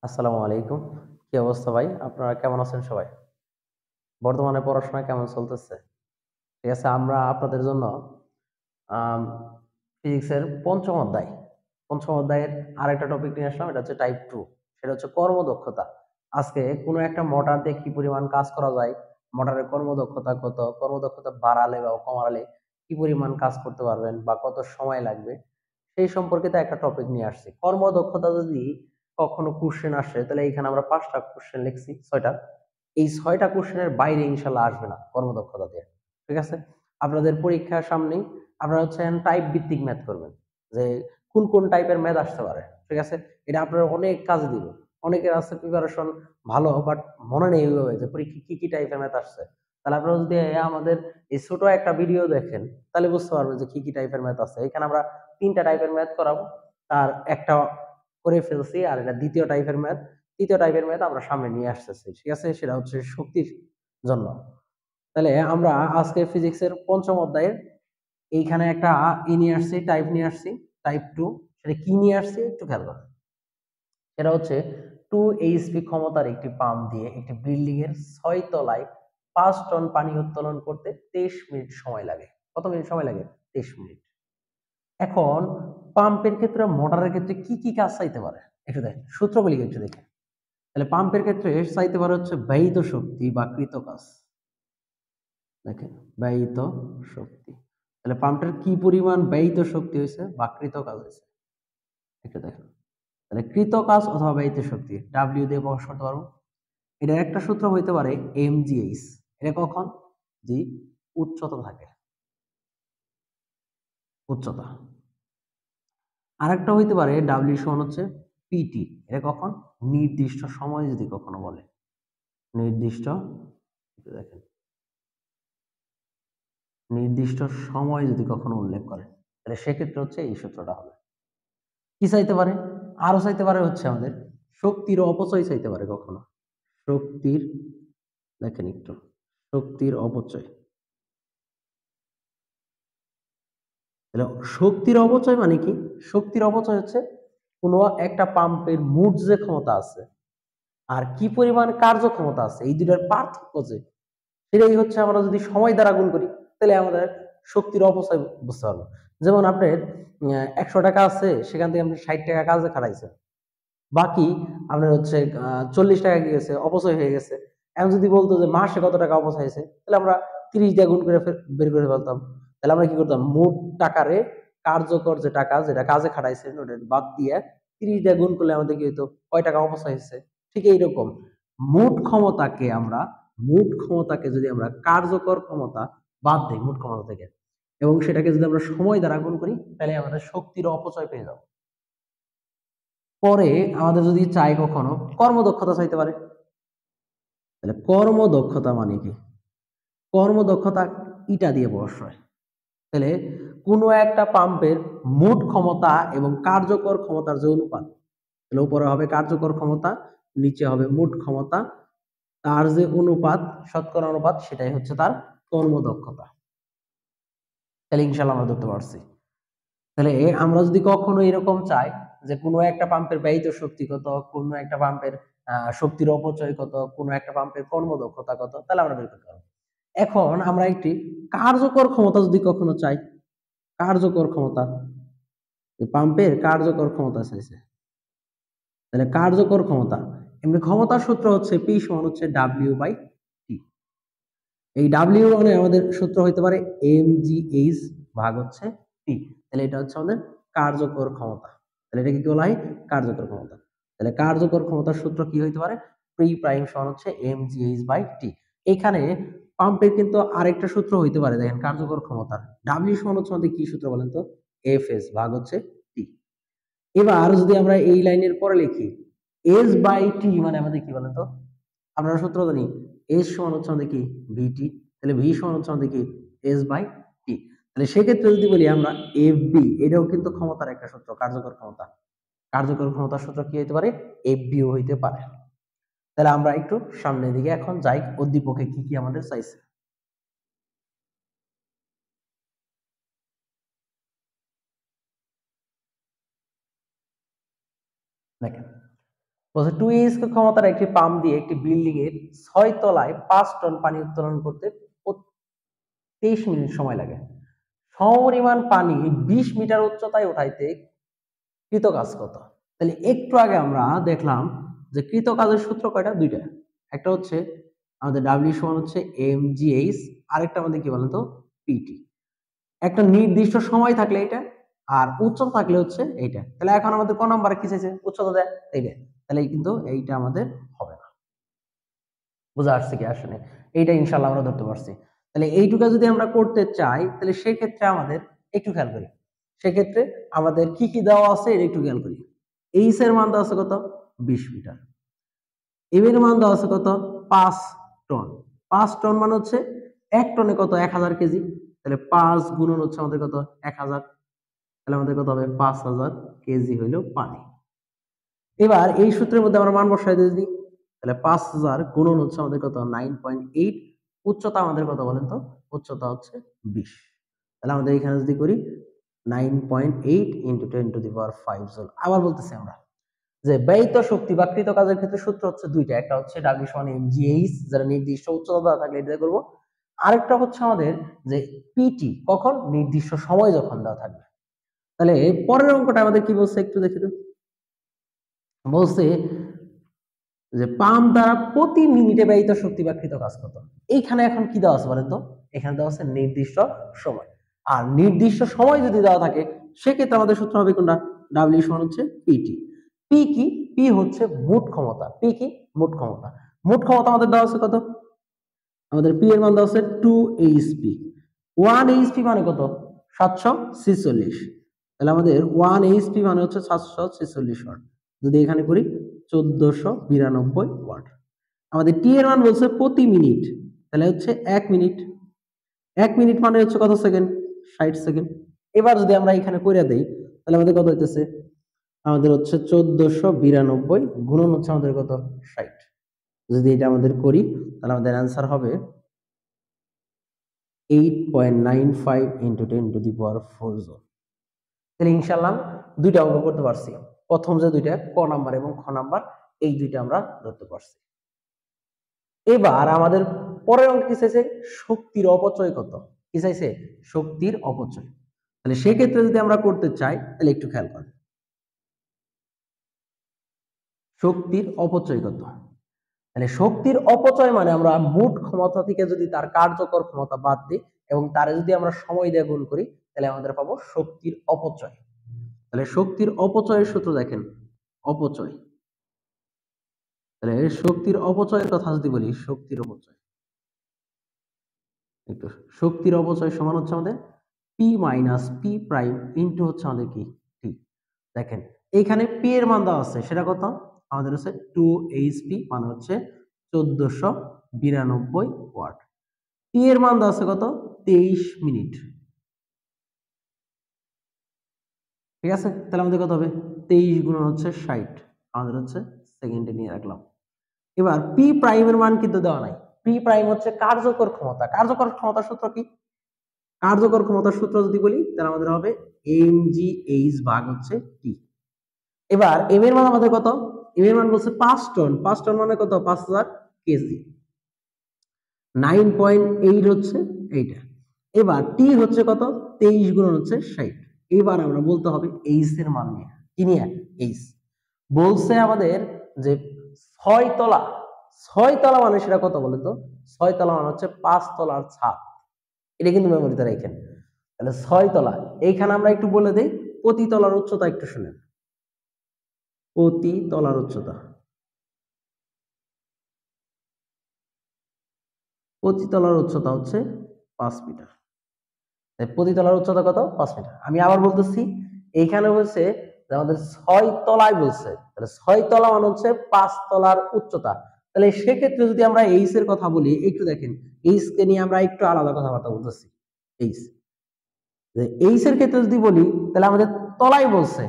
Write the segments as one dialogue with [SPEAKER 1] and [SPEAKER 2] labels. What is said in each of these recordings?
[SPEAKER 1] আসসালামু আলাইকুম। কি অবস্থা ভাই? আপনারা কেমন আছেন সবাই? বর্তমানে পড়াশোনা কেমন চলতেছে? ঠিক আছে, আমরা আপনাদের জন্য আম ফিজিক্সের ৫ম অধ্যায়। ৫ম অধ্যায়ের আরেকটা টপিক নিয়ে আসলাম। এটা হচ্ছে টাইপ 2। সেটা হচ্ছে কর্মদক্ষতা। আজকে কোনো একটা মোটর দিয়ে কি পরিমাণ কাজ করা যায়, মোটরের কর্মদক্ষতা কত, কর্মদক্ষতা বাড়ালে বা কমালে কি পরিমাণ কাজ করতে পারবেন বা কত সময় লাগবে, সেই সম্পর্কিত একটা টপিক নিয়ে আসছি। কর্মদক্ষতা যদি কখনো কোশ্চেন আসে, তাহলে এখানে আমরা ৫ টা কোশ্চেন লিখছি, ৬ টা। এই ৬ টা কোশ্চেনের বাইরে ইনশাআল্লাহ আসবে না কর্মদক্ষতা দিয়ে। ঠিক আছে? আপনাদের পরীক্ষার সামনেই আপনারা হচ্ছে টাইপ ভিত্তিক ম্যাথ করবেন। যে কোন, কোন টাইপের ম্যাথ আসতে পারে। ঠিক আছে? এটা আপনার অনেক কাজে দিবে। অনেকের আছে প্রিপারেশন ভালো, বাট মনে নেই ওইভাবে যে পরীক্ষায় কি, কি টাইপের ম্যাথ আসছে। তাহলে আপনারা যদি আমাদের এই ছোট একটা ভিডিও দেখেন, তাহলে বুঝতে পারবেন যে কি, কি টাইপের ম্যাথ আছে। এখানে আমরা ৩ টা টাইপের ম্যাথ করাবো। তার একটা করে ফেলছি, আর এটা ২য় টাইপের ম্যাথ। ৩য় টাইপের ম্যাথ আমরা সামনে নিয়ে আসতেছি। ঠিক আছে? সেটা হচ্ছে শক্তির জন্য। তাহলে আমরা আজকে ফিজিক্সের ৫ম অধ্যায়ের এইখানে একটা নিয়ে আসছি, টাইপ নিয়ে আসছি, টাইপ 2। সেটা কি নিয়ে আসছি একটু খেয়াল করেন। সেটা হচ্ছে 2 এইচপি ক্ষমতার একটি পাম্প দিয়ে একটি বিল্ডিং এর ৬ তলায় ৫ টন পানি উত্তোলন করতে ২৩ মিনিট সময় লাগে। কত মিনিট সময় লাগে? ২৩ মিনিট। এখন পাম্পের ক্ষেত্রে, মোটরের ক্ষেত্রে কি, কি কাজ চাইতে পারে? একটু দেখেন। সূত্রগুলি একটু দেখেন। তাহলে পাম্পের ক্ষেত্রে চাইতে পারে হচ্ছে ব্যয়িত শক্তি বা কৃত কাজ। দেখেন, ব্যয়িত শক্তি। তাহলে পাম্পটার কি পরিমাণ ব্যয়িত শক্তি হয়েছে বা কৃত কাজ হয়েছে, একটু দেখেন। তাহলে কৃত কাজ অথবা ব্যয়িত শক্তি ডাব্লিউ দিয়ে প্রকাশ করতে পারবো। এটার একটা সূত্র হইতে পারে এমজিএইচ। এটা কখন? জি, উচ্চতা থাকে, উচ্চতা। আরেকটা হইতে পারে ডাব্লিউ সমান হচ্ছে পিটি। এটা কখন? নির্দিষ্ট সময় যদি কখনো বলে, নির্দিষ্ট, একটু দেখেন, নির্দিষ্ট সময় যদি কখনো উল্লেখ করে, তাহলে সেক্ষেত্রে হচ্ছে এই সূত্রটা হবে। কি চাইতে পারে? আরো চাইতে পারে হচ্ছে আমাদের শক্তির অপচয় চাইতে পারে কখনো। শক্তির, দেখেন একটু, শক্তির অপচয়। তাহলে শক্তির অপচয় মানে কি? শক্তির অপচয় হচ্ছে কোনো একটা পাম্পের মোট যে ক্ষমতা আছে আর কি পরিমাণ কার্যক্ষমতা আছে, এই দুটার পার্থক্য যে, সেটাই হচ্ছে আমরা যদি সময় দ্বারা গুণ করি, তাহলে আমাদের শক্তির অপচয় বুঝতে পারবো। যেমন আপনার ১০০ টাকা আছে, সেখান থেকে আপনি ৬০ টাকা কাজে খাটাইছেন, বাকি আপনার হচ্ছে ৪০ টাকা কি গেছে, অপচয় হয়ে গেছে। এখন যদি বলতো যে মাসে কত টাকা অপচয় হয়েছে, তাহলে আমরা ৩০ দিয়ে গুণ করে বের করে ফেলতাম। তাহলে আমরা কি করতাম? মোট টাকারে কার্যকর যে টাকা, যেটা কাজে খাটাইছেন, ওটা বাদ দিয়ে ৩০ দিয়ে গুণ করলে আমাদের কি হইতো? কয় টাকা অপচয় হয়েছে। ঠিক এইরকম মোট ক্ষমতাকে আমরা, মোট ক্ষমতাকে যদি আমরা কার্যকর ক্ষমতা বাদ দিই মোট ক্ষমতা থেকে, এবং সেটাকে যদি আমরা সময় দ্বারা গুণ করি, তাহলে আমাদের শক্তির অপচয় পেয়ে যাবো। পরে আমাদের যদি চাই কখনো কর্মদক্ষতা চাইতে পারে। তাহলে কর্মদক্ষতা মানে কি? কর্মদক্ষতা ইটা দিয়ে প্রকাশ হয়। তাহলে কোনো একটা পাম্পের মোট ক্ষমতা এবং কার্যকর ক্ষমতার যে অনুপাত, তাহলে উপরে হবে কার্যকর ক্ষমতা, নিচে হবে মোট ক্ষমতা, তার যে অনুপাত, শতকরা অনুপাত, সেটাই হচ্ছে তার কর্মদক্ষতা। তাহলে ইনশাল্লাহ আমরা ধরতে পারছি। তাহলে আমরা যদি কখনো এরকম চাই যে কোনো একটা পাম্পের ব্যয়িত শক্তি কত, কোনো একটা পাম্পের শক্তির অপচয় কত, কোনো একটা পাম্পের কর্মদক্ষতা কত, তাহলে আমরা বের করতে পারবো। এখন আমরা একটি কার্যকর ক্ষমতা যদি কখনো চাই, কার্যকর ক্ষমতা, পাম্পের কার্যকর ক্ষমতা চাইছে, তাহলে কার্যকর ক্ষমতা, এমনি ক্ষমতার সূত্র হচ্ছে পি সমান হচ্ছে ডাব্লিউ বাই টি। এই ডাব্লিউ মানে আমাদের সূত্র হইতে পারে এম জি এইচ ভাগ হচ্ছে টি। তাহলে এটা হচ্ছে আমাদের কার্যকর ক্ষমতা। তাহলে এটা কি বলা হয়? কার্যকর ক্ষমতা। তাহলে কার্যকর ক্ষমতার সূত্র কি হইতে পারে? পি প্রাইম সমান হচ্ছে M G H by T. এখানে পাম্পের কিন্তু আরেকটা সূত্র হইতে পারে, দেখেন, কার্যকর ক্ষমতার ডাব্লিউ সমান হচ্ছে আমাদের কি সূত্র বলেন তো? এফ এস ভাগ হচ্ছে টি। এবার যদি আমরা এই লাইনের পরে লিখি এস বাই টি, মানে আমাদের কি বলেন তো? আমরা সূত্র জানি এস সমান হচ্ছে আমাদের কি? ভিটি। তাহলে ভি সমান হচ্ছে আমাদের কি? S by T. তাহলে সেক্ষেত্রে যদি বলি আমরা এফ বি, এটাও কিন্তু ক্ষমতার একটা সূত্র, কার্যকর ক্ষমতা। কার্যকর ক্ষমতার সূত্র কি হইতে পারে? এফ বিও হইতে পারে। তাহলে আমরা একটু সামনের দিকে এখন যাই, উদ্দীপকে কি কি আমাদের চাইছে দেখেন। বলছে 2 এইচপি ক্ষমতার একটি পাম্প দিয়ে একটি বিল্ডিং এর 6 তলায় 5 টন পানি উত্তোলন করতে 23 মিনিট সময় লাগে। সমপরিমাণ পানি 20 মিটার উচ্চতায় উঠাইতে কৃত কাজ কত? তাহলে একটু আগে আমরা দেখলাম যে কৃত কাজের সূত্র কয়টা? দুইটা। একটা হচ্ছে আমাদের W সমান হচ্ছে mgh, আরেকটা আমাদের কি বলেন তো PT। একটা নির্দিষ্ট সময় থাকলে এটা, আর উচ্চতা থাকলে হচ্ছে এইটা। তাহলে এখন আমাদের কোন নম্বরে কি চাইছে? উচ্চতা দেয়, এইটা। তাহলে কিন্তু এইটা আমাদের হবে না। বুঝা আসছে কি আসলে? এইটা ইনশাআল্লাহ আমরা ধরতে পারছি। তাহলে এইটুকা যদি আমরা করতে চাই তাহলে সেক্ষেত্রে আমাদের একটু খেয়াল করি। সেক্ষেত্রে আমাদের কি কি দেওয়া আছে এটা একটু খেয়াল করি। এইচ এর মান দেওয়া আছে কত? 20 মিটার। এম এর মান দেওয়া আছে কত? 5 টন। 5 টন মানে হচ্ছে 1 টনে কত? 1000 কেজি। তাহলে 5 গুণন হচ্ছে আমাদের কত? 1000। তাহলে আমাদের কত হবে? 5000 কেজি হইল পানি। এবার এই সূত্রের মধ্যে আমরা মান বসাই দিই, তাহলে 5000 গুণন হচ্ছে আমাদের কত? 9.8। উচ্চতা আমাদের কত বলেন তো? উচ্চতা হচ্ছে 20। তাহলে আমাদের এখানে যদি করি 9.8 × 10⁵ জুল। আবার বলতেছি আমরা যে ব্যয়িত শক্তি বা কৃত কাজের ক্ষেত্রে সূত্র হচ্ছে দুইটা। একটা হচ্ছে W সমান mgh, যেটা নির্দিষ্ট উচ্চতা দেওয়া থাকলে এটা করব। আরেকটা হচ্ছে আমাদের যে PT, কখন? নির্দিষ্ট সময় যখন দেওয়া থাকবে। তাহলে পরের অঙ্কটা আমাদের কি বলছে একটু দেখি তো। বলছে যে পাম্প দ্বারা প্রতি মিনিটে ব্যয়িত শক্তি বা কৃত কাজ কত? এইখানে এখন কি দেওয়া আছে বলেন তো? এখানে দেওয়া আছে নির্দিষ্ট সময়। আর নির্দিষ্ট সময় যদি দেওয়া থাকে সেক্ষেত্রে আমাদের সূত্র হবে কোনটা? W সমান হচ্ছে PT। পি কি? পি হচ্ছে মোট ক্ষমতা। পি কি? মোট ক্ষমতা। মোট ক্ষমতা আমাদের দেওয়া আছে কত? আমাদের পি এর মান দেওয়া আছে 2 এইচপি। 1 এইচপি মানে কত? 746। তাহলে আমাদের 1 এইচপি মানে হচ্ছে 746 ওয়াট। যদি এখানে করি 1492 ওয়াট। আমাদের টি এর মান বলছে প্রতি মিনিট, তাহলে হচ্ছে 1 মিনিট। 1 মিনিট মানে হচ্ছে কত সেকেন্ড? 60 সেকেন্ড। এবার যদি আমরা এখানে করে দেই তাহলে আমাদের কত হইতেছে? আমাদের হচ্ছে 1492 গুণন হচ্ছে আমাদের কত? 60। যদি এটা আমাদের করি তাহলে আমাদের অ্যান্সার হবে 8.95 × 10⁴ জুল। তাহলে ইনশাআল্লাহ দুইটা অঙ্ক করতে পারছি। প্রথম যে দুইটা ক নাম্বার এবং খ নাম্বার, এই দুইটা আমরা ধরতে পারছি। এবার আমাদের পরের অঙ্ক কি চাইছে? শক্তির অপচয় কত? কি চাইছে? শক্তির অপচয়। তাহলে সেক্ষেত্রে যদি আমরা করতে চাই তাহলে একটু খেয়াল করেন, শক্তির অপচয় কত? তাহলে শক্তির অপচয় মানে আমরা মোট ক্ষমতা থেকে যদি তার কার্যকর ক্ষমতা বাদ দিই এবং তারে যদি আমরা সময় দিয়ে গুণ করি তাহলে আমাদের পাবো শক্তির অপচয়। তাহলে শক্তির অপচয়ের সূত্র দেখেন, অপচয়। তাহলে শক্তির অপচয়ের কথা যদি বলি, শক্তির অপচয় একটু, শক্তির অপচয় সমান হচ্ছে আমাদের P minus P prime into হচ্ছে আমাদের কি টি। দেখেন এইখানে পি এর মান দেওয়া আছে, সেটা কত? আমাদের হচ্ছে 2 এইচপি মানে হচ্ছে 1492 ওয়াট। টি এর মান দেওয়া আছে কত? 23 মিনিট। ঠিক আছে, তাহলে আমাদের কত হবে? 23 গুণন হচ্ছে 60, আমাদের হচ্ছে সেকেন্ডে নিয়ে রাখলাম। এবার পি প্রাইমের মান কিন্তু দেওয়া নাই। পি প্রাইম হচ্ছে কার্যকর ক্ষমতা। কার্যকর ক্ষমতার সূত্র কি? কার্যকর ক্ষমতার সূত্র যদি বলি তাহলে আমাদের হবে mgh ভাগ হচ্ছে টি। এবার এম এর মান আমাদের কত? এম এর মান বলছে 5 টন। 5 টন মানে কত? 5000 কেজি। 9.8 হচ্ছে এইটা। এবার টি হচ্ছে কত? 23 গুণন হচ্ছে 60। এবার আমরা বলতে হবে এইচ এর মান নিয়ে। কি নিয়ে? এইচ। বলছে আমাদের যে 6 তলা, 6 তলা মানে সেটা কত বলে তো? 6 তলা মানে হচ্ছে 5 তলার ছাদ। এটা কিন্তু মেমোরিতে রাখেন। তাহলে 6 তলা, এইখানে আমরা একটু বলে দেই প্রতি তলার উচ্চতা একটু শুনেন। প্রতি তলার উচ্চতা, প্রতি তলার উচ্চতা হচ্ছে 5 মিটার। প্রতি তলার উচ্চতা কত? 5 মিটার। আমি আবার বলতেছি, এইখানে হচ্ছে আমাদের 6 তলায় বলছে, তাহলে 6 তলা মানে হচ্ছে 5 তলার উচ্চতা। তাহলে সেক্ষেত্রে যদি আমরা এইচ এর কথা বলি, একটু দেখেন এইচ কে নিয়ে আমরা একটু আলাদা কথাবার্তা বলতেছি। এইচ, এইচ এর ক্ষেত্রে যদি বলি তাহলে আমাদের তলায় বলছে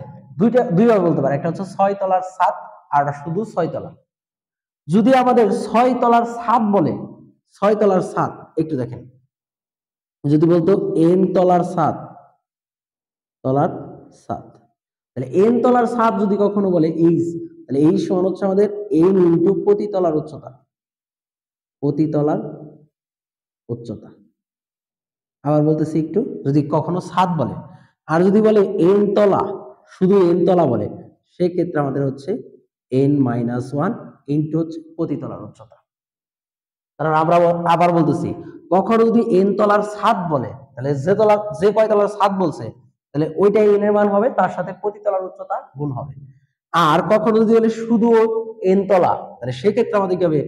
[SPEAKER 1] দুইভাবে বলতে পারে, একটা হচ্ছে 6 তলার ছাদ আর একটা শুধু 6 তলা। যদি আমাদের 6 তলার ছাদ বলে, 6 তলার ছাদ একটু দেখেন, যদি বলতো এন তলার ছাদ, তলার ছাদ, তাহলে এন তলার ছাদ যদি কখনো বলে এইচ, তাহলে এই সমান হচ্ছে আমাদের এন ইন্টু প্রতিতলার উচ্চতা, প্রতিতলার উচ্চতা। আবার বলতেছি একটু, যদি কখনো ছাদ বলে আর যদি বলে এন তলা, শুধু এন তলা বলে, সেক্ষেত্রে আমাদের হচ্ছে এন মাইনাস ওয়ান ইন্টু হচ্ছে প্রতিতলার উচ্চতা। কারণ আমরা আবার বলতেছি, কখনো যদি এন তলার ছাদ বলে, তাহলে যে কয় তলার ছাদ বলছে, তাহলে ওইটাই এন এর মান হবে, তার সাথে প্রতিতলার উচ্চতা গুণ হবে। আর কখনো যদি বলে শুধু এন তলা, তাহলে সেক্ষেত্রে আমাদের কি হবে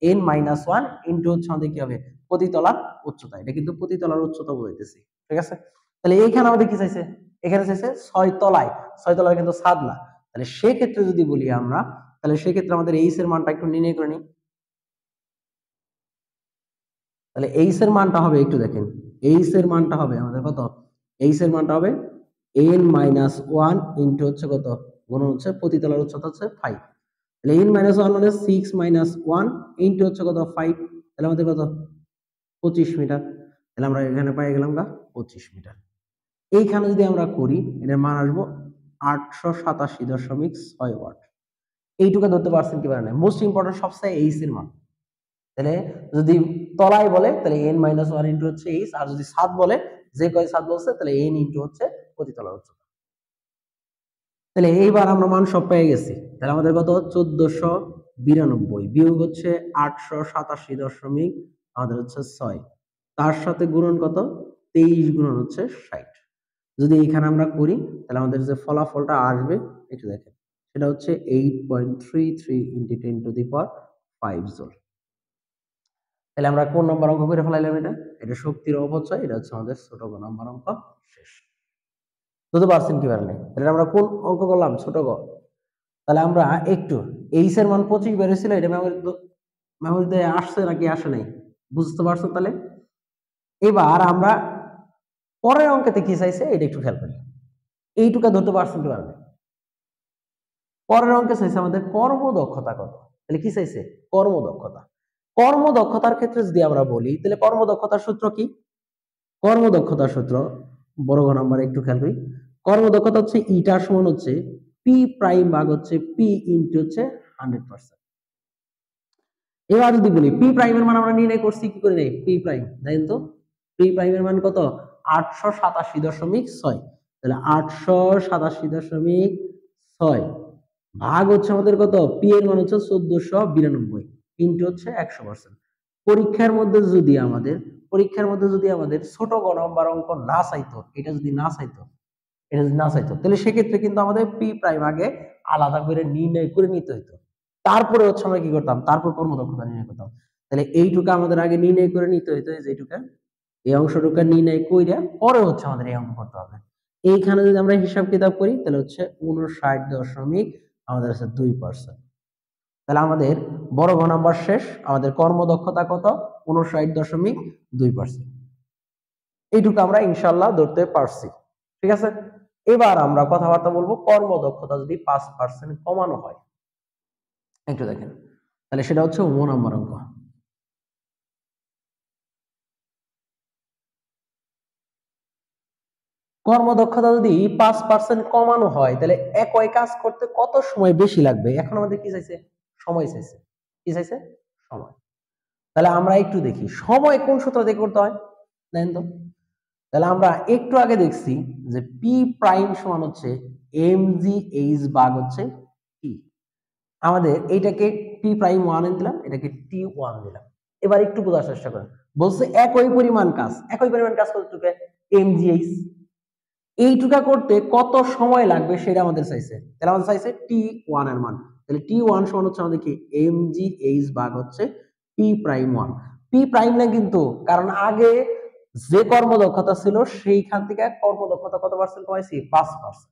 [SPEAKER 1] এন মাইনাস ওয়ান ইন্টু হচ্ছে আমাদের কি হবে প্রতিতলার উচ্চতা। এটা কিন্তু প্রতিতলার উচ্চতা বলতেছি, ঠিক আছে। তাহলে এইখানে আমাদের কি চাইছে, এখানে চাইছে 6 তলায়, 6 তলায় কিন্তু ছাদ না। তাহলে সেক্ষেত্রে যদি বলি আমরা, তাহলে সেক্ষেত্রে আমাদের এইচ এর মানটা একটু নির্ণয় করে নিই। তাহলে এইচ এর মানটা হবে, একটু দেখেন, এইচ এর মানটা হবে আমাদের কত, এইচ এর মানটা হবে এন মাইনাস ওয়ান ইন্টু হচ্ছে কত গুণন হচ্ছে প্রতিতলার উচ্চতা হচ্ছে 5। তাহলে এন মাইনাস ওয়ান মানে 6 মাইনাস ওয়ান ইন্টু হচ্ছে কত 5, তাহলে আমাদের কত 25 মিটার। তাহলে আমরা এখানে পাই গেলাম 25 মিটার। এইখানে যদি আমরা করি, এটার মান আসবো 887.6 ওয়াট। এইটুকু ধরতে পারছেন কি পারেন? মোস্ট ইম্পর্টেন্ট সবচেয়ে এইচ এর মান। তাহলে যদি তলায় বলে তাহলে এন মাইনাস ওয়ান ইন্টু হচ্ছে এইচ, আর যদি ছাদ বলে, যে কয় ছাদ বলছে, তাহলে এন ইন্টু হচ্ছে প্রতিতলার উচ্চতা। তাহলে এইবার আমরা মান সব পেয়ে গেছি। তাহলে আমাদের কত 1492 বিয়োগ হচ্ছে 887 আমাদের হচ্ছে 6, তার সাথে গুণন কত 23 গুণন হচ্ছে 60। যদি এইখানে আমরা করি, তাহলে আমাদের যে ফলাফলটা আসবে একটু দেখেন, সেটা হচ্ছে 8.33 ইন্টু 10⁵ জুল। তাহলে আমরা কোন নম্বর অঙ্ক করে ফেলাইলাম? এটা শক্তির অপচয়, এটা হচ্ছে আমাদের ছোট গ নম্বর অঙ্ক শেষ। বুঝতে পারছেন কি পারেন? তাহলে আমরা কোন অঙ্ক করলাম? ছোট গ। তাহলে আমরা একটু এইচ এর মান 25 বেরিয়েছিল, এটা মেমোরিতে আসছে নাকি আসে নাই, বুঝতে পারছো? তাহলে এবার আমরা পরের অঙ্কেতে কি চাইছে এটা একটু খেয়াল করি। এইটুকা ধরতে পারছেন কি পারেন? পরের অঙ্কে চাইছে আমাদের কর্মদক্ষতা কত। তাহলে কি চাইছে? কর্মদক্ষতা। কর্মদক্ষতার ক্ষেত্রে যদি আমরা বলি, তাহলে কর্মদক্ষতার সূত্র কি? কর্মদক্ষতার সূত্র বড় ঘ নাম্বার একটু খেয়াল করি। কর্মদক্ষতা হচ্ছে ইটার সমান হচ্ছে পি প্রাইম ভাগ হচ্ছে পি ইনটু হচ্ছে 100%। এবার যদি বলি পি প্রাইমের মান আমরা নির্ণয় করছি কি করে নেই? পি প্রাইম দেখেন তো, পি প্রাইমের মান কত 887.6। তাহলে 887.6 ভাগ হচ্ছে আমাদের কত, পি এর মান হচ্ছে 1492 ইনটু হচ্ছে 100%। পরীক্ষার মধ্যে যদি আমাদের ছোট গ নাম্বার অঙ্ক না চাইতো, এটা যদি না চাইতো, তাহলে সেক্ষেত্রে কিন্তু আমাদের পি প্রাইম আগে আলাদা করে নির্ণয় করে নিতে হইতো। তারপরে হচ্ছে আমরা কি করতাম, তারপর কর্মদক্ষতা নির্ণয় করতাম। তাহলে এইটুকু আমাদের আগে নির্ণয় করে নিতে হইতো, যে এইটুকু, এই অংশটুকু নির্ণয় কইরা পরে হচ্ছে আমাদের এই অঙ্ক করতে হবে। এইখানে যদি আমরা হিসাব কিতাব করি, তাহলে হচ্ছে 59 আমাদের আছে 2%। তাহলে আমাদের বড় ঘ নাম্বার শেষ। আমাদের কর্মদক্ষতা কত? 59.2%। এইটুকু আমরা ইনশাল্লাহ ধরতে পারছি, ঠিক আছে। এবার আমরা কথাবার্তা বলবো কর্মদক্ষতা যদি 5% কমানো হয়, একটু দেখেন, তাহলে সেটা হচ্ছে 1 নম্বর অঙ্ক। কর্মদক্ষতা যদি 5% কমানো হয়, তাহলে একই কাজ করতে কত সময় বেশি লাগবে? এখন আমাদের কি চাইছে? সময় চাইছে। কি চাইছে? সময়। তাহলে আমরা একটু দেখি সময় কোন সূত্র দিয়ে করতে হয়, দেখেন তো। তাহলে আমরা একটু আগে দেখছি যে পি প্রাইম সমান হচ্ছে এম জি এইচ ভাগ হচ্ছে টি। আমাদের এইটাকে পি প্রাইম 1 দিলাম, এটাকে টি 1 দিলাম। এবার একটু বোঝার চেষ্টা করেন, বলছে একই পরিমাণ কাজ করতে এম জি এইচ, এইটুকা করতে কত সময় লাগবে সেটা আমাদের চাইছে। তাহলে আমাদের চাইছে টি 1 এর মান। তাহলে টি 1 সমান হচ্ছে আমাদের কি এম জি এইচ ভাগ হচ্ছে পি প্রাইম 1। পি প্রাইম না কিন্তু, কারণ আগে যে কর্মদক্ষতা ছিল সেইখান থেকে কর্মদক্ষতা কত পার্সেন্ট কমাইছি? 5%।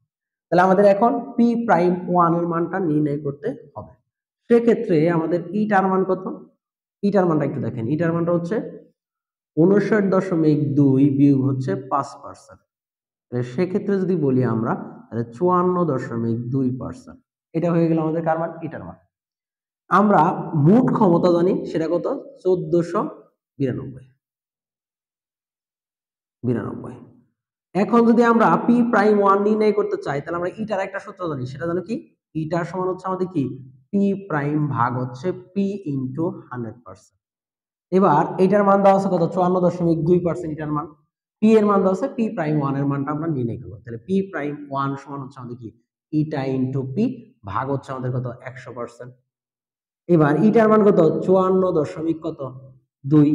[SPEAKER 1] তাহলে আমাদের এখন পি প্রাইম 1 এর মানটা নির্ণয় করতে হবে। সেক্ষেত্রে আমাদের ইটার মান কত? ইটার মানটা একটু দেখেন, ইটার মানটা হচ্ছে 59.2 বিয়োগ হচ্ছে 5%। সেক্ষেত্রে যদি বলি আমরা, তাহলে 54.2%। এটা হয়ে গেল আমাদের কার মান? ইটার মান। আমরা মোট ক্ষমতা জানি, সেটা কত? 1492। এখন যদি আমরা পি প্রাইম 1 নির্ণয় করতে চাই, তাহলে আমরা ইটার একটা সূত্র জানি, সেটা জানো কি? ইটা সমান হচ্ছে আমাদের কি পি প্রাইম ভাগ হচ্ছে পি ইন্টু 100%। এবার এটার মান দেওয়া আছে কত 54.2%। এটার মান পি এর মান দেওয়া আছে পি প্রাইম 1 এর মানটা আমরা নির্ণয় করব। তাহলে পি প্রাইম 1 সমান হচ্ছে আমাদের কি ইটা ইন্টু পি ভাগ হচ্ছে আমাদের কত 100%। এবার ইটার মান কত 54 কত 2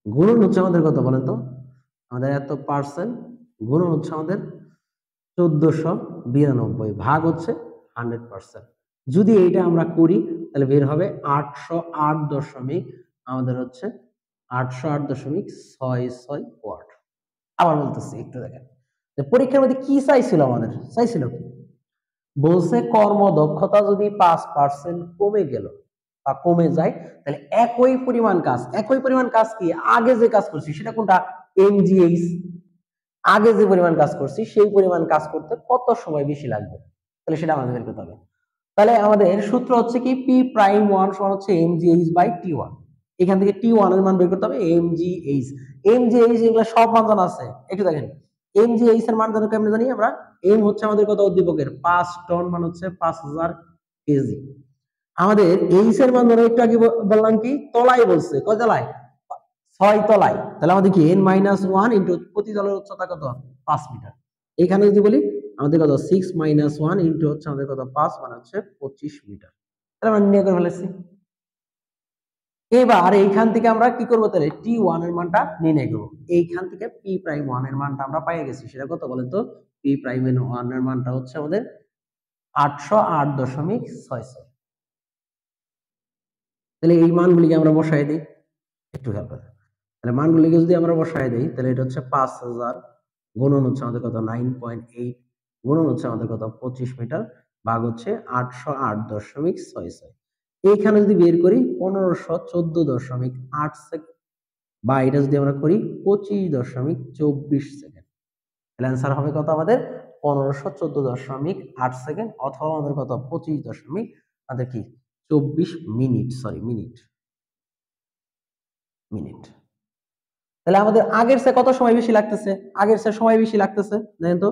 [SPEAKER 1] গুণন হচ্ছে আমাদের কত বলেন তো, আমাদের এত পার্সেন্ট গুণন হচ্ছে আমাদের 1492 ভাগ হচ্ছে 100%। যদি এইটা আমরা করি তাহলে বের হবে 808 দশমিক আমাদের হচ্ছে 808.66 ওয়াট। আবার বলতেছি একটু দেখেন যে পরীক্ষার মধ্যে কি চাইছিল, আমাদের চাইছিল কি বলছে কর্মদক্ষতা যদি 5% কমে গেল বা কমে যায় তাহলে একই পরিমাণ কাজ কি আগে যে কাজ করছি সেটা কোনটা এমজিএইচ, আগে যে পরিমাণ কাজ করছি সেই পরিমাণ কাজ করতে কত সময় বেশি লাগবে তাহলে সেটা আমাদের বের করতে হবে। তাহলে আমাদের সূত্র হচ্ছে কি পি প্রাইম 1 সমান হচ্ছে এমজিএইচ বাই টি1। এখান থেকে টি1 এর মান বের করতে হবে এমজিএইচ। এমজিএইচ এগুলো সব মান জানা আছে, একটু দেখেন এমজিএইচ এর মান জানো কেমনে জানি আমরা, এম হচ্ছে আমাদের কত উদ্দীপকের 5 টন মানে হচ্ছে 5000 কেজি। আমাদের এইচ এর মান ধরো একটু আগে বললাম কি তলায় বলছে, কয় তলায় 6 তলায়, তাহলে আমাদের কি n-1 ইনটু প্রতি তলের উচ্চতা কত 5 মিটার। এখানে যদি বলি আমাদের কত 6-1 ইনটু হচ্ছে আমাদের কত 5 মানে হচ্ছে 25 মিটার। তাহলে আমরা নির্ণয় করে ফেলেছি। এবার এইখান থেকে আমরা কি করব তাহলে টি1 এর মানটা নির্ণয় করব। এইখান থেকে পি প্রাইম 1 এর মানটা আমরা পেয়ে গেছি, সেটা কত বলেন তো, পি প্রাইম 1 এর মানটা হচ্ছে আমাদের 808.66। তাহলে এই মানগুলিকে আমরা বসায় দিই, একটু খেয়াল করেন। তাহলে মানগুলিকে যদি আমরা বসায় দিই তাহলে এটা হচ্ছে 5000 গুণন হচ্ছে আমাদের কত 9.8 গুণন হচ্ছে আমাদের কত 25 মিটার ভাগ হচ্ছে 808.66। এইখানে যদি বের করি 1514.8 সেকেন্ড বা এটা যদি আমরা করি 25.24 সেকেন্ড, তাহলে অ্যান্সার হবে কত আমাদের 1514.8 সেকেন্ড অথবা আমাদের কত 25 আমাদের কি 24 মিনিট, মিনিট। তাহলে আমাদের আগের চেয়ে কত সময় বেশি লাগতেছে, আগের চেয়ে সময় বেশি লাগতেছে, দেখেন তো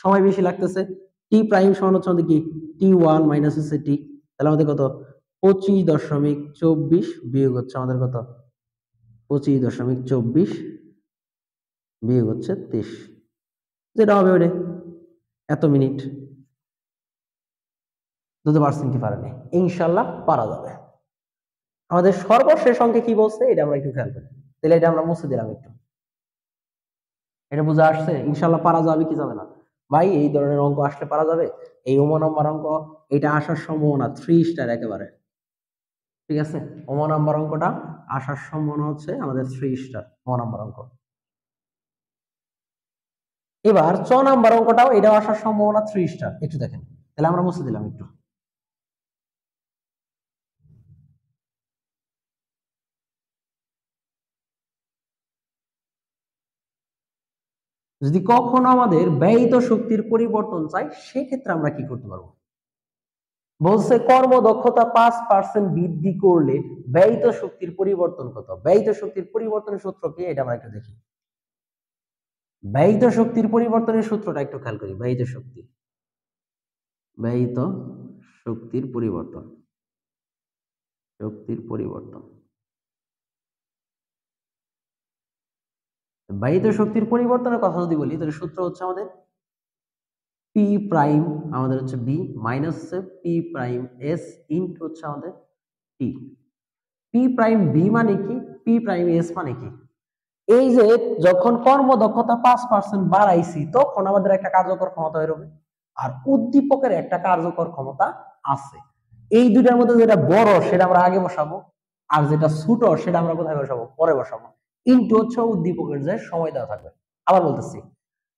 [SPEAKER 1] সময় বেশি লাগতেছে। টি প্রাইম সমান হচ্ছে আমাদের কি টি1 মাইনাস হচ্ছে টি, তাহলে আমাদের কত 25.24 বিয়োগ হচ্ছে আমাদের কত 25.24 বিয়োগ হচ্ছে 23, যেটা হবে ওটা এত মিনিট। বুঝতে পারছেন কি পারেন? ইনশাল্লাহ পারা যাবে। আমাদের সর্বশেষ অঙ্কে কি বলছে এটা আমরা একটু খেয়াল করি, তাহলে এটা আমরা মুছে দিলাম একটু। এটা বুঝে আসছে ইনশাল্লাহ পারা যাবে কি যাবে না ভাই? এই ধরনের অঙ্ক আসলে পারা যাবে। এই ওমো নাম্বার অঙ্ক এটা আসার সম্ভাবনা 3 স্টার একেবারে, ঠিক আছে? ওমো নাম্বার অঙ্কটা আসার সম্ভাবনা হচ্ছে আমাদের 3 স্টার ওমো নাম্বার অঙ্ক। এবার 6 নাম্বার অঙ্কটাও এটাও আসার সম্ভাবনা 3 স্টার, একটু দেখেন। তাহলে আমরা মুছে দিলাম একটু। যদি কখনো আমাদের ব্যয়িত শক্তির পরিবর্তন চাই সেক্ষেত্রে আমরা কি করতে পারবো? বলছে কর্মদক্ষতা 5% বৃদ্ধি করলে ব্যয়িত শক্তির পরিবর্তন কত? ব্যয়িত শক্তির পরিবর্তনের সূত্র কি এটা আমরা একটু দেখি। ব্যয়িত শক্তির পরিবর্তনের সূত্রটা একটু খেয়াল করি। ব্যয়িত শক্তির পরিবর্তন, ব্যয়িত শক্তির পরিবর্তনের কথা যদি বলি তাহলে সূত্র হচ্ছে আমাদের পি প্রাইম আমাদের হচ্ছে বি মাইনাস হচ্ছে পি প্রাইম এস ইনটু হচ্ছে আমাদের টি। পি প্রাইম বি মানে কি, পি প্রাইম এস মানে কি? এই যে যখন কর্মদক্ষতা 5% বাড়াইছি তখন আমাদের একটা কার্যকর ক্ষমতা বেরোবে, আর উদ্দীপকের একটা কার্যকর ক্ষমতা আছে। এই দুইটার মধ্যে যেটা বড় সেটা আমরা আগে বসাবো, আর যেটা ছোট সেটা আমরা কোথায় বসাবো? পরে বসাবো। ইনটু হচ্ছে উদ্দীপকের যে সময় দেওয়া থাকবে। আবার বলতেছি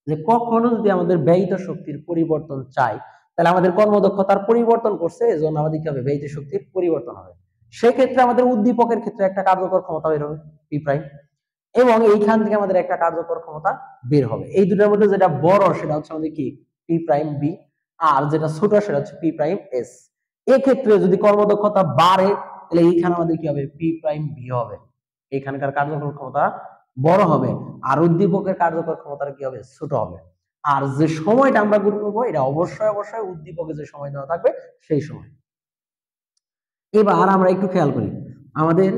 [SPEAKER 1] যে কখনো যদি আমাদের ব্যয়িত শক্তির পরিবর্তন চাই তাহলে আমাদের কর্মদক্ষতার পরিবর্তন করছে, এজন্য আমাদের কি হবে? ব্যয়িত শক্তির পরিবর্তন হবে। সেক্ষেত্রে আমাদের উদ্দীপকের ক্ষেত্রে একটা কার্যকর ক্ষমতা বের হবে পি প্রাইম, এবং এইখান থেকে আমাদের একটা কার্যকর ক্ষমতা বের হবে। এই দুটোর মধ্যে যেটা বড় সেটা হচ্ছে আমাদের কি পি প্রাইম বি, আর যেটা ছোট সেটা হচ্ছে পি প্রাইম এস। এক্ষেত্রে যদি কর্মদক্ষতা বাড়ে তাহলে এইখানে আমাদের কি হবে? পি প্রাইম বি হবে, এখানকার কার্যকর ক্ষমতা বড় হবে, আর উদ্দীপকের কার্যকর ক্ষমতা কি হবে? ছোট হবে। আর যে সময়টা আমরা গুণ করবো এটা অবশ্যই অবশ্যই উদ্দীপকে যে সময় দেওয়া থাকবে সেই সময়। এবার আমরা একটু খেয়াল করি আমাদের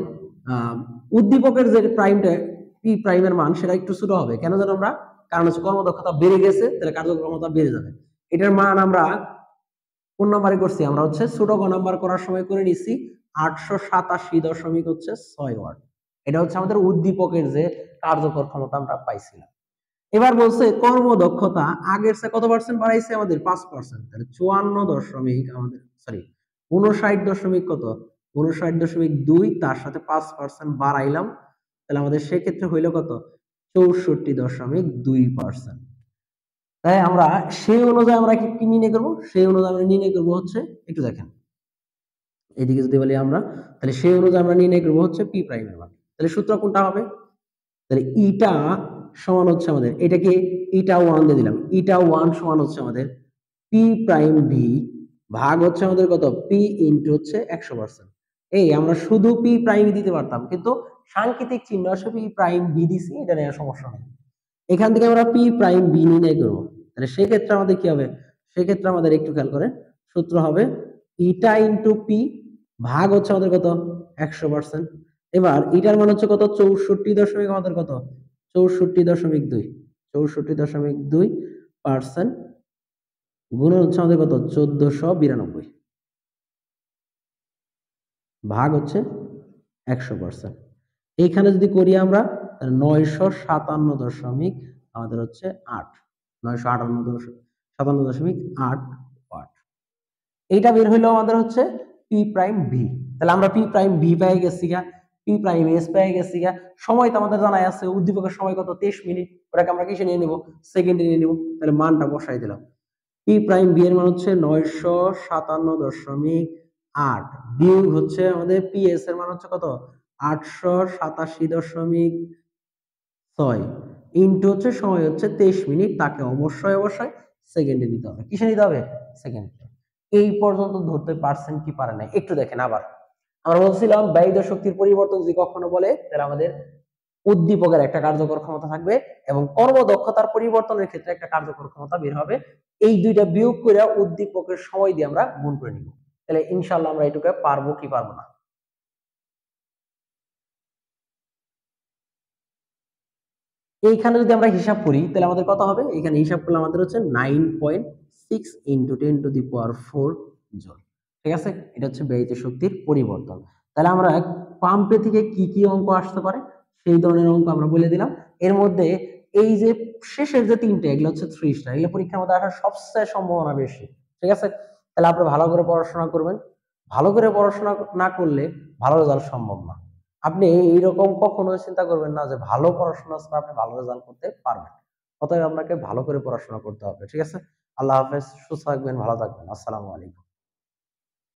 [SPEAKER 1] উদ্দীপকের যে প্রাইমটা পি প্রাইমের মান সেটা একটু ছোট হবে, কেন জানো আমরা? কারণ হচ্ছে কর্মদক্ষতা বেড়ে গেছে, তাহলে কার্যক্ষমতা বেড়ে যাবে। এটার মান আমরা কোন নাম্বারে করছি? আমরা হচ্ছে ছোট গ নাম্বার করার সময় করে নিছি 887.6 ওয়াট। এটা হচ্ছে আমাদের উদ্দীপকের যে কার্যকর ক্ষমতা আমরা পাইছিলাম। এবার বলছে কর্মদক্ষতা আগের চেয়ে কত পার্সেন্ট বাড়াইছে? আমাদের 5%। তাহলে 54 দশমিক আমাদের সরি 59 দশমিক কত 59.2 তার সাথে 5% বাড়াইলাম, তাহলে আমাদের সেক্ষেত্রে হইলো কত 64.2%। তাই আমরা সেই অনুযায়ী আমরা কি নির্ণয় করবো? সেই অনুযায়ী আমরা নির্ণয় করবো হচ্ছে, একটু দেখেন এদিকে যদি বলি আমরা, তাহলে সেই অনুযায়ী আমরা নির্ণয় করবো হচ্ছে পি প্রাইমের মান। তাহলে সূত্র কোনটা হবে? তাহলে ইটা সমান হচ্ছে আমাদের এটাকে ইটা 1 দিয়ে দিলাম, ইটা 1 সমান হচ্ছে আমাদের পি প্রাইম ভি ভাগ হচ্ছে আমাদের কত পি ইনটু হচ্ছে 100%। এই আমরা শুধু পি প্রাইম দিতে পারতাম, কিন্তু সাংকেতিক চিহ্ন আসলে পি প্রাইম ভি দিছি, এটা নিয়ে সমস্যা নেই। এখান থেকে আমরা পি প্রাইম বি নির্ণয় করবো। তাহলে সেক্ষেত্রে আমাদের কি হবে? সেক্ষেত্রে আমাদের একটু খেয়াল করে সূত্র হবে ইটা ইন্টু পি ভাগ হচ্ছে আমাদের কত 100%। এবার ইটার মান হচ্ছে কত 64 দশমিক আমাদের কত 64.2 64.2% গুণন হচ্ছে আমাদের কত 1492 ভাগ হচ্ছে 100%। এইখানে যদি করি আমরা 957 আমাদের হচ্ছে 8 957.8 ওয়াট। এইটা বের হইলো আমাদের হচ্ছে পি প্রাইম ভি। তাহলে আমরা পি প্রাইম ভি পেয়ে গেছি গা, পি প্রাইম এস পেয়ে গেছি গা। সময় তো আমাদের জানাই আছে, উদ্দীপকের সময় কত 23 মিনিট, ওটাকে আমরা কিসে নিয়ে নিব? সেকেন্ডে নিয়ে নিব। তাহলে মানটা বসাই দিলাম, পি প্রাইম বি এর মান হচ্ছে 957.8 বিয়োগ হচ্ছে আমাদের পি এস এর মান হচ্ছে কত 887.6 ইনটু হচ্ছে সময় হচ্ছে 23 মিনিট, তাকে অবশ্যই অবশ্যই সেকেন্ডে নিতে হবে। কিসে নিতে হবে? সেকেন্ডে। এই পর্যন্ত ধরতে পারছেন কি পারে নাই? একটু দেখেন আবার। আমরা বলছিলাম ব্যয়িত শক্তির পরিবর্তন যদি কখনো বলে, তাহলে আমাদের উদ্দীপকের একটা কার্যকর ক্ষমতা থাকবে এবং কর্মদক্ষতার পরিবর্তনের ক্ষেত্রে একটা কার্যকর ক্ষমতা বের হবে। এই দুইটা বিয়োগ করে উদ্দীপকের সময় দিয়ে আমরা গুণ করে নিব। তাহলে ইনশাআল্লাহ আমরা এটুকু পারবো কি পারবো না? এইখানে যদি আমরা হিসাব করি তাহলে আমাদের কত হবে? এখানে হিসাব করলে আমাদের হচ্ছে 9.6 ইন্টু 10⁴ জুল। ঠিক আছে, এটা হচ্ছে ব্যয়িত শক্তির পরিবর্তন। তাহলে আমরা পাম্পে থেকে কি কি অঙ্ক আসতে পারে সেই ধরনের অঙ্ক আমরা বলে দিলাম। এর মধ্যে এই যে শেষের যে তিনটে, এগুলো হচ্ছে 3 স্টার, এগুলো পরীক্ষার মধ্যে আসার সবচেয়ে সম্ভাবনা বেশি। ঠিক আছে, তাহলে আপনি ভালো করে পড়াশোনা করবেন। ভালো করে পড়াশোনা না করলে ভালো রেজাল্ট সম্ভব না। আপনি এইরকম কখনো চিন্তা করবেন না যে ভালো পড়াশোনা ছাড়া আপনি ভালো রেজাল্ট করতে পারবেন। অতএব আপনাকে ভালো করে পড়াশোনা করতে হবে। ঠিক আছে, আল্লাহ হাফেজ, সুস্থ থাকবেন, ভালো থাকবেন, আসসালামু আলাইকুম।